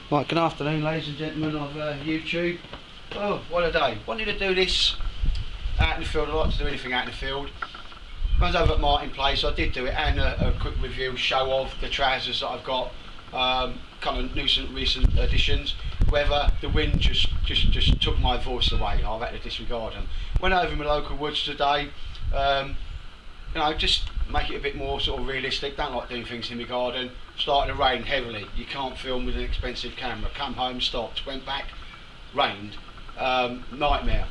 Right, good afternoon ladies and gentlemen of YouTube. Oh, what a day. Wanted to do this out in the field. I like to do anything out in the field. I was over at Martin Place, I did do it, and a quick review, show of the trousers that I've got, kind of recent additions. However, the wind just took my voice away. I've had to disregard them. Went over in my local woods today, you know, just make it a bit more sort of realistic. Don't like doing things in my garden. Started to rain heavily. You can't film with an expensive camera. Come home, stopped, went back, rained. Nightmare.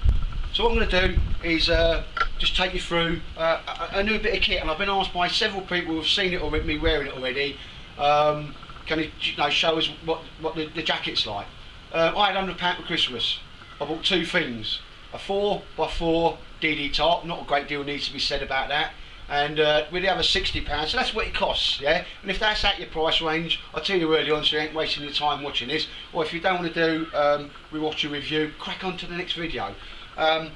So what I'm going to do is just take you through a new bit of kit, and I've been asked by several people who've seen it already, me wearing it already. Can you show us what the jacket's like? I had £100 for Christmas. I bought two things: a 4x4 DD top. Not a great deal needs to be said about that. And with the other £60, so that's what it costs, yeah. And if that's at your price range, I'll tell you early on, so you ain't wasting your time watching this. Or if you don't want to do rewatch a review, crack on to the next video. I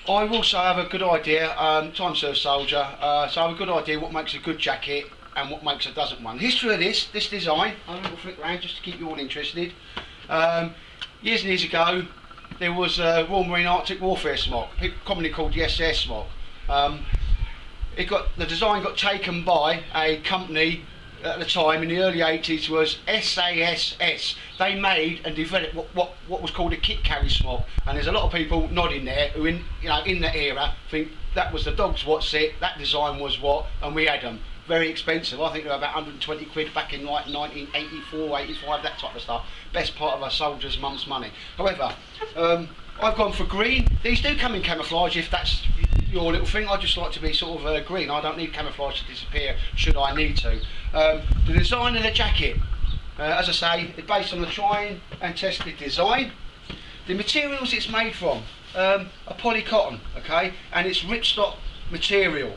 also have a good idea, time served soldier, so I have a good idea what makes a good jacket and what makes a doesn't one. History of this design, I'll have a little flick around just to keep you all interested. Years and years ago, there was a Royal Marine Arctic Warfare smock, commonly called the SS smock. The design got taken by a company at the time in the early 80s, was SASS. They made and developed what was called a kit carry smock, and there's a lot of people nodding there who in that era think that was the dog's what's it, that design was what, and we had them. Very expensive. I think they were about 120 quid back in like 1984, 85, that type of stuff. Best part of a soldier's mum's money. However, I've gone for green. These do come in camouflage if that's your little thing. I just like to be sort of green. I don't need camouflage to disappear should I need to. The design of the jacket, as I say, is based on the tried and tested design. The materials it's made from are polycotton, okay, and it's ripstop material.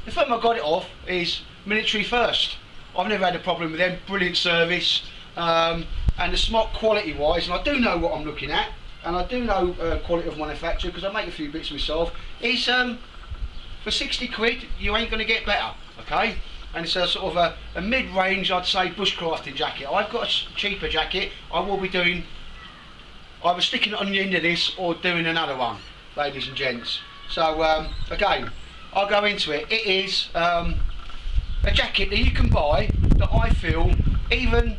The firm I got it off is Military First. I've never had a problem with them. Brilliant service, and the smock quality wise, and I do know what I'm looking at, and I do know quality of manufacture because I make a few bits myself. Is for 60 quid you ain't going to get better, okay? And it's a sort of a mid-range, I'd say, bushcrafting jacket. I've got a cheaper jacket. I will be doing either sticking it on the end of this or doing another one, ladies and gents. So again, I'll go into it. It is a jacket that you can buy that I feel, even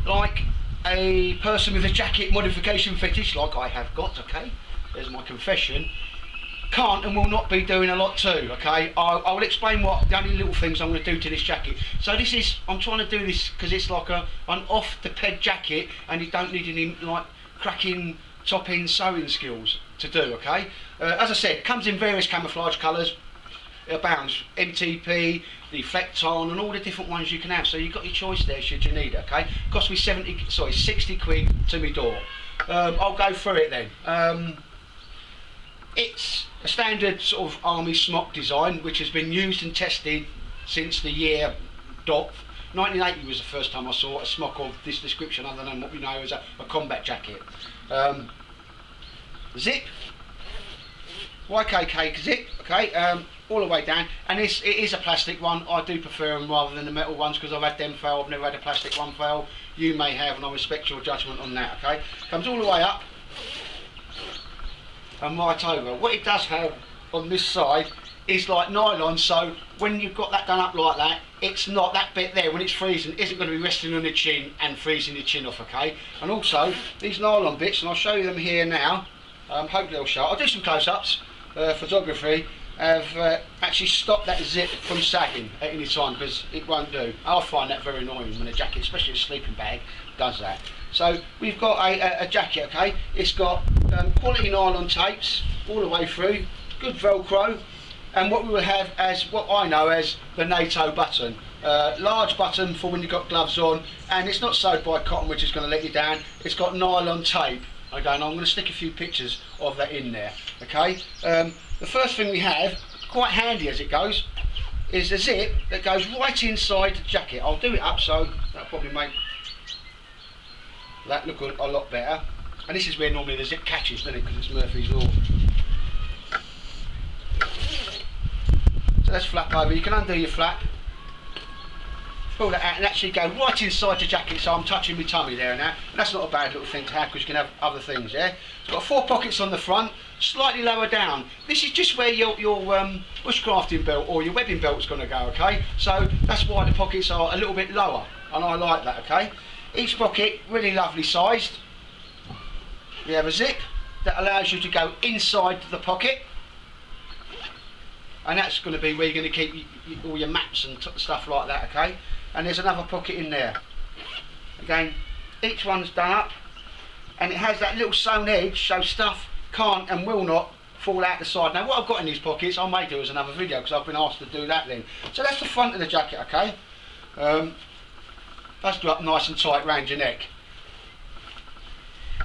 like a person with a jacket modification fetish like I have got, okay, there's my confession, can't and will not be doing a lot too, okay. I will explain what the only little things I'm going to do to this jacket. So this is, I'm trying to do this because it's like an off the peg jacket, and you don't need any like cracking top end sewing skills to do, okay. As I said, it comes in various camouflage colours. It abounds, MTP, the Flecton, and all the different ones you can have. So you've got your choice there should you need it, okay. Cost me 60 quid to me door. I'll go through it then. It's a standard sort of army smock design which has been used and tested since the year dot. 1980 was the first time I saw a smock of this description other than what we know as a combat jacket. Zip, YKK zip, okay, all the way down, and it is a plastic one. I do prefer them rather than the metal ones because I've had them fail. I've never had a plastic one fail. You may have, and I respect your judgment on that, okay. Comes all the way up and right over. What it does have on this side is like nylon, so when you've got that done up like that, it's not that bit there when it's freezing isn't going to be resting on the chin and freezing your chin off, okay. And also these nylon bits, and I'll show you them here now. Hopefully they'll show. I'll do some close-ups. Photography have actually stopped that zip from sagging at any time because it won't do. I find that very annoying when a jacket, especially a sleeping bag, does that. So we've got a jacket, okay. It's got quality nylon tapes all the way through, good Velcro, and what we will have as what I know as the NATO button. Large button for when you've got gloves on, and it's not sewed by cotton which is going to let you down. It's got nylon tape. Okay, and I'm going to stick a few pictures of that in there, okay. The first thing we have, quite handy as it goes, is a zip that goes right inside the jacket. I'll do it up so that'll probably make that look a lot better. And this is where normally the zip catches, doesn't it, because it's Murphy's Law. So let's flap over. You can undo your flap. pull that out and actually go right inside the jacket, so I'm touching my tummy there now. And that's not a bad little thing to have, because you can have other things, yeah? It's got 4 pockets on the front, slightly lower down. This is just where your bushcrafting belt or your webbing belt's going to go, okay? So that's why the pockets are a little bit lower, and I like that, okay? Each pocket really lovely sized. We have a zip that allows you to go inside the pocket, and that's going to be where you're going to keep all your maps and stuff like that, okay? And there's another pocket in there. Again, each one's done up, and it has that little sewn edge, so stuff can't and will not fall out the side. Now what I've got in these pockets, I may do as another video, because I've been asked to do that then. So that's the front of the jacket, okay? That's up nice and tight round your neck.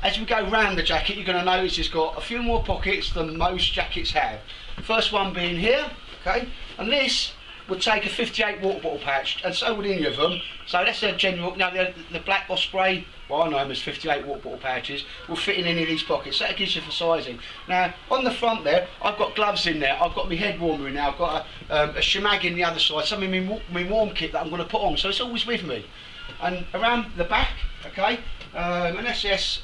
As we go round the jacket, you're going to notice it's got a few more pockets than most jackets have. First one being here, okay, and this would take a 58 water bottle pouch, and so would any of them. So that's a general. Now the black Osprey, well I know them as 58 water bottle pouches, will fit in any of these pockets. So that gives you for sizing. Now on the front there, I've got gloves in there. I've got my head warmer in there. I've got a shemag in the other side. Some of my warm kit that I'm going to put on. So it's always with me. And around the back, okay, an SS,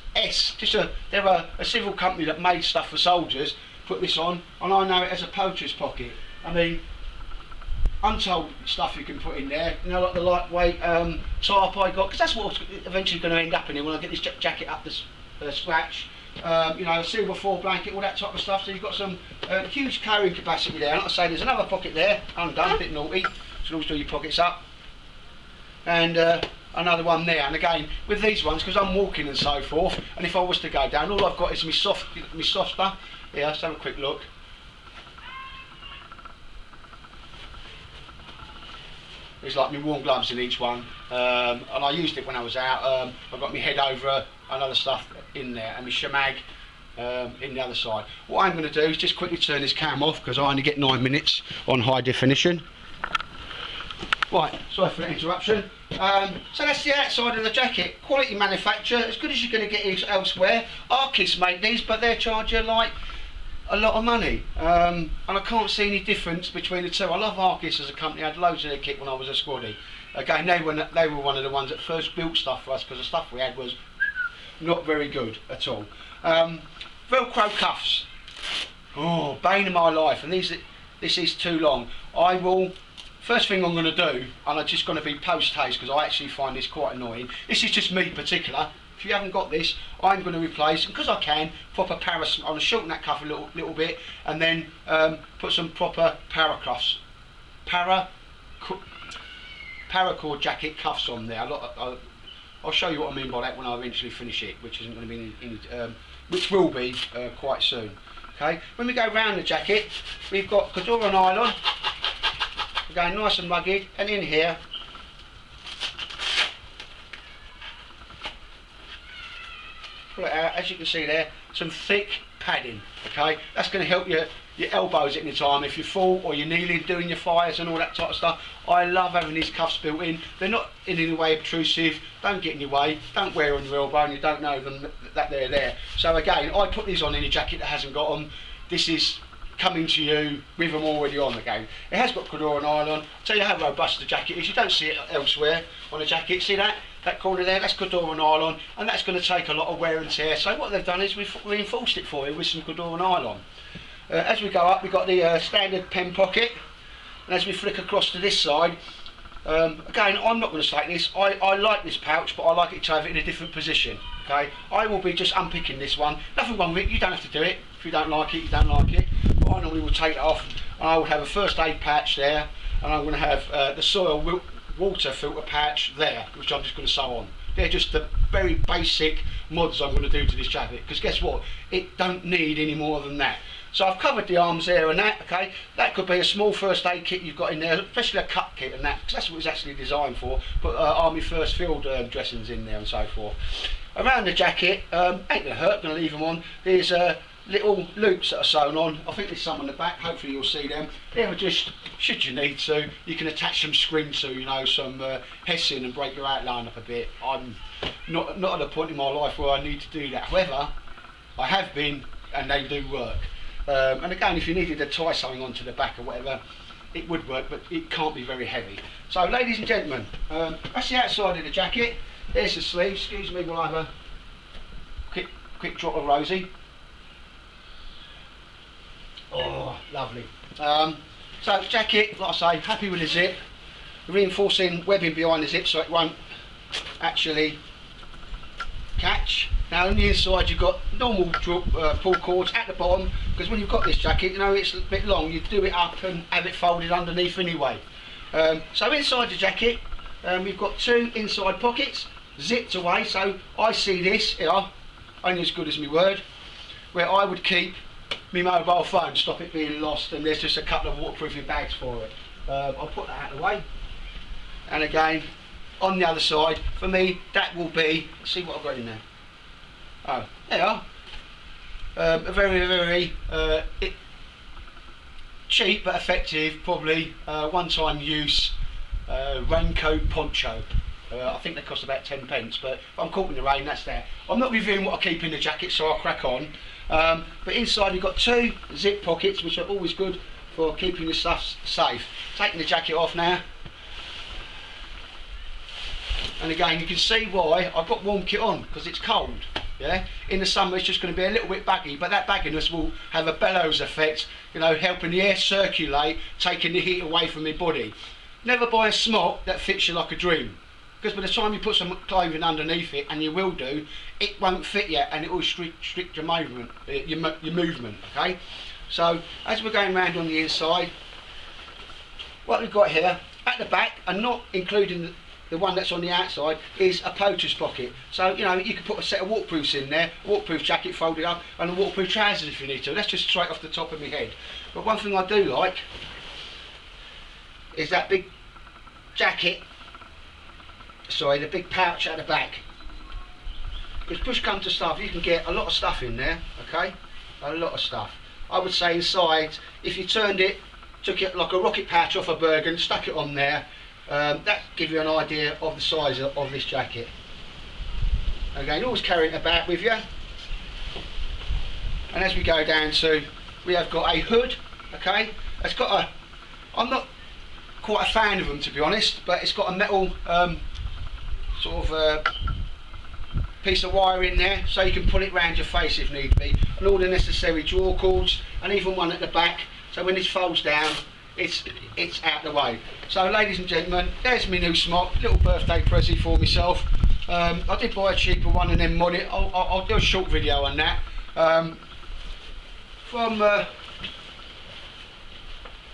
they're a civil company that made stuff for soldiers. Put this on, and I know it as a poacher's pocket. I mean, untold stuff you can put in there. You know, like the lightweight tarp I got, because that's what's eventually going to end up in here when I get this jacket up the scratch. You know, a silver 4 blanket, all that type of stuff. So you've got some huge carrying capacity there. And like I say, there's another pocket there, undone, a bit naughty. So always do your pockets up. And another one there, and again with these ones, because I'm walking and so forth, and if I was to go down, all I've got is my soft stuff. Yeah, let's have a quick look. There's like my warm gloves in each one, and I used it when I was out. I've got my head over and other stuff in there, and my shemag in the other side. What I'm going to do is just quickly turn this cam off, because I only get 9 minutes on high definition. Right, sorry for the interruption. So that's the outside of the jacket. Quality manufacture, as good as you're going to get elsewhere. Arkists make these, but they charge you like a lot of money. And I can't see any difference between the two. I love Arkists as a company. I had loads of their kit when I was a squaddy. Again, they were one of the ones that first built stuff for us, because the stuff we had was not very good at all. Velcro cuffs. Oh, bane of my life. And this is too long. First thing I'm going to do, and I'm just going to be post-haste, because I actually find this quite annoying. This is just me particular. If you haven't got this, I'm going to replace, because I can, proper I'm going to shorten that cuff a little bit, and then put some proper paracord jacket cuffs on there. I'll show you what I mean by that when I eventually finish it, which isn't going to be which will be quite soon. Okay. When we go round the jacket, we've got Cordura nylon. Again, nice and rugged, and in here pull it out, as you can see there, some thick padding. Okay, that's going to help your elbows at any time if you fall or you're kneeling doing your fires and all that type of stuff. I love having these cuffs built in. They're not in any way obtrusive, don't get in your way, don't wear on your elbow, and you don't know them that they're there. So again, I put these on any jacket that hasn't got them. This is coming to you with them already on the game. It has got Cordura nylon. I'll tell you how robust the jacket is. You don't see it elsewhere on a jacket. See that corner there? That's Cordura nylon, and that's going to take a lot of wear and tear. So what they've done is we've reinforced it for you with some Cordura nylon. As we go up, we've got the standard pen pocket, and as we flick across to this side, again, I'm not going to say this. I like this pouch, but I like it to have it in a different position. Okay, I will be just unpicking this one. Nothing wrong with it. You don't have to do it. If you don't like it, you don't like it. But I normally will take it off, and I will have a first aid patch there, and I'm going to have the soil water filter patch there, which I'm just going to sew on. They're just the very basic mods I'm going to do to this jacket, because guess what? It don't need any more than that. So I've covered the arms there and that, okay? That could be a small first aid kit you've got in there, especially a cut kit and that, because that's what it's actually designed for. Put Army First Field dressings in there and so forth. Around the jacket, ain't going to hurt, going to leave them on. There's little loops that are sewn on. I think there's some on the back, hopefully you'll see them. They were just, should you need to, you can attach some screen to, you know, some hessing and break your outline up a bit. I'm not at a point in my life where I need to do that. However, I have been, and they do work. And again, if you needed to tie something onto the back or whatever, it would work, but it can't be very heavy. So ladies and gentlemen, that's the outside of the jacket. There's the sleeve. Excuse me while I have a quick drop of rosy. Oh, lovely. So jacket, like I say, happy with the zip. Reinforcing webbing behind the zip so it won't actually catch. Now on the inside you've got normal pull cords at the bottom, because when you've got this jacket, you know it's a bit long, you do it up and have it folded underneath anyway. So inside the jacket we've got 2 inside pockets zipped away, so I see this here, only as good as my word, where I would keep my mobile phone, stop it being lost, and there's just a couple of waterproofing bags for it. I'll put that out of the way. And again, on the other side, for me, that will be, see what I've got in there. Oh, there are. A very, very cheap but effective, probably one-time use raincoat poncho. I think they cost about 10 pence, but if I'm caught in the rain, that's there. I'm not reviewing what I keep in the jacket, so I'll crack on. But inside you've got 2 zip pockets, which are always good for keeping your stuff safe. Taking the jacket off now. And again, you can see why I've got warm kit on, because it's cold. Yeah. In the summer it's just going to be a little bit baggy, but that bagginess will have a bellows effect, you know, helping the air circulate, taking the heat away from my body. Never buy a smock that fits you like a dream, because by the time you put some clothing underneath it, and you will do, it won't fit you and it will restrict your movement, okay? So as we're going around on the inside, what we've got here at the back, and not including the one that's on the outside, is a poacher's pocket. So you know, you can put a set of waterproofs in there, a waterproof jacket folded up, and a waterproof trousers if you need to. That's just straight off the top of my head. But one thing I do like is that big jacket, sorry, the big pouch at the back. Because push comes to stuff, you can get a lot of stuff in there, okay? A lot of stuff. I would say inside, if you turned it, took it like a rocket pouch off a Bergen, stuck it on there, that give you an idea of the size of this jacket. Again, always carry it about with you. And as we go down to, we have got a hood, okay? It's got a, I'm not quite a fan of them to be honest, but it's got a metal sort of piece of wire in there, so you can pull it round your face if need be, and all the necessary draw cords, and even one at the back, so when this folds down, it's out the way. So ladies and gentlemen, there's my new smock, little birthday present for myself. I did buy a cheaper one and then mod it. I'll do a short video on that. From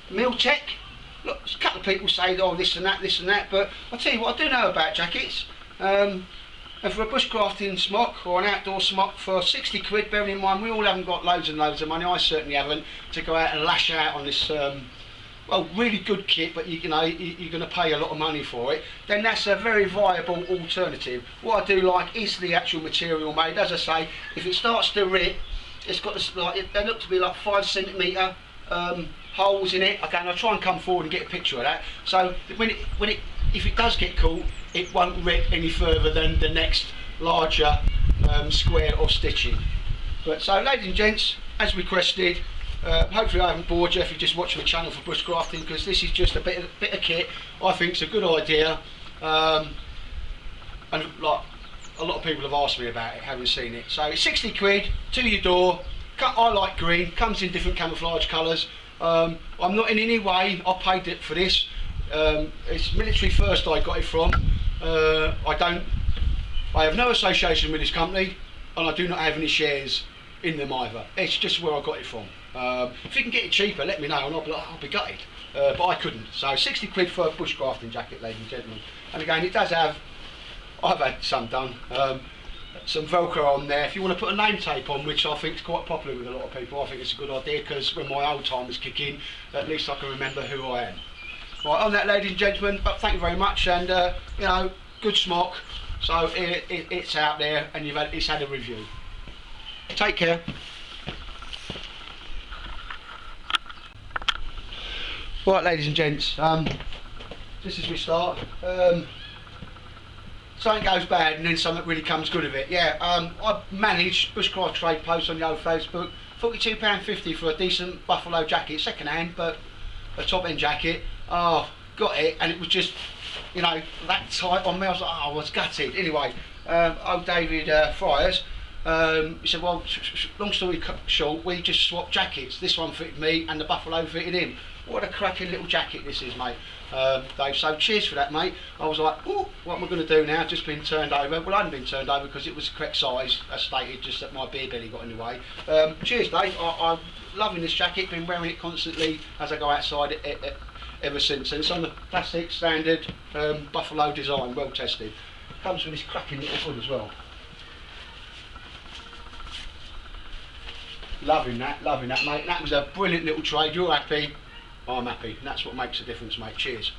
Miltech. Look, a couple of people say, oh, this and that, but I'll tell you what I do know about jackets. And for a bushcrafting smock or an outdoor smock for 60 quid, bearing in mind we all haven't got loads and loads of money, I certainly haven't, to go out and lash out on this well, really good kit, but you know, you're going to pay a lot of money for it, then that's a very viable alternative. What I do like is the actual material made. As I say, if it starts to rip, it's got this, like, they look to be like 5 centimetre holes in it. Okay, and I'll try and come forward and get a picture of that. So if it does get caught, it won't rip any further than the next larger square or stitching. But so, ladies and gents, as requested, hopefully I haven't bored you if you just watch my channel for bushcrafting, because this is just a bit of kit I think it's a good idea, and like a lot of people have asked me about it, haven't seen it. So it's 60 quid to your door. I like green, comes in different camouflage colours. I'm not in any way, I paid it for this. It's Military First I got it from. I have no association with this company, and I do not have any shares in them either. It's just where I got it from. If you can get it cheaper, let me know and I'll be gutted. But I couldn't. So 60 quid for a bushcrafting jacket, ladies and gentlemen. And again, it does have, I've had some done, some Velcro on there. If you want to put a name tape on, which I think is quite popular with a lot of people, I think it's a good idea, because when my old timers kick in, at least I can remember who I am. Right, on that, ladies and gentlemen, but thank you very much, and you know, good smock. So it's out there, and it's had a review. Take care. Right, ladies and gents, just as we start, something goes bad and then something really comes good of it. Yeah, I managed bushcraft trade posts on the old Facebook. £42.50 for a decent buffalo jacket, second hand, but a top end jacket. Oh, got it, and it was just, you know, that tight on me. I was like, oh, I was gutted. Anyway, old David Friars, he said, well, long story short, we just swapped jackets. This one fitted me, and the Buffalo fitted him. What a cracking little jacket this is, mate. Dave, so cheers for that, mate. I was like, oh, what am I going to do now? Just been turned over. Well, I hadn't been turned over because it was the correct size, as stated, just that my beer belly got in the way. Cheers, Dave. I'm loving this jacket. Been wearing it constantly as I go outside ever since. And it's on the classic standard Buffalo design, well tested. Comes with this cracking little hood as well. Loving that, mate. That was a brilliant little trade. You're happy, I'm happy. And that's what makes a difference, mate. Cheers.